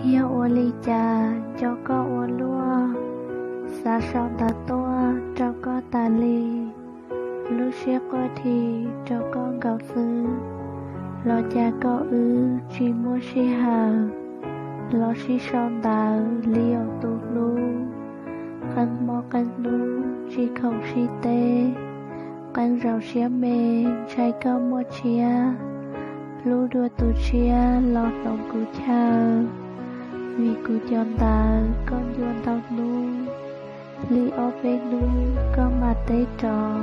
Yêu ô ly trà cho có ô lúa, xa son ta toa cho có ta ly, lúc xưa có thì cho có gạo sư, lo cha có chỉ mua xí hà, lo xí son ta li ở tu lu, khăn mò khăn lu chỉ không xí tê, khăn rau xía mê trái có mua chia, lu đua tu chia lo lòng cụ cha. Vì cụ chọn ta con dọn tao nu, li ô bê nu có mà tế trò,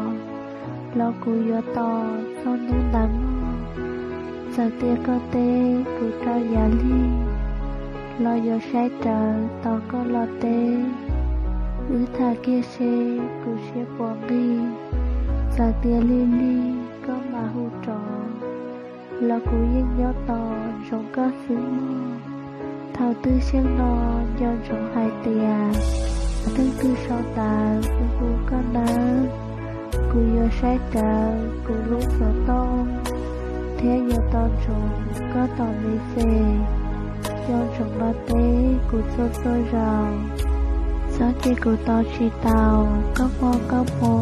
lo cụ dọ tò son nu đắng giờ tia có tê cụ cho giả li, lo dọ sai trở tò có lo tê, thà kia xê cụ xế bỏ nghi, giờ tia li li có mà hù trò, lo cụ yên gió tò rộng có xứ mơ. Thảo tư siêng nò do rộng hai tìa, thân cư so tà cụ có ná, cụ yo sai trà cụ lúc so tôn, thế yo tôn rộng có tò mê xê, do rộng lo tế cụ xô xôi rào, gió chê cụ to chi tàu có mô,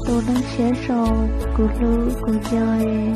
tù nâng xế rộng cụ lưu cụ dời.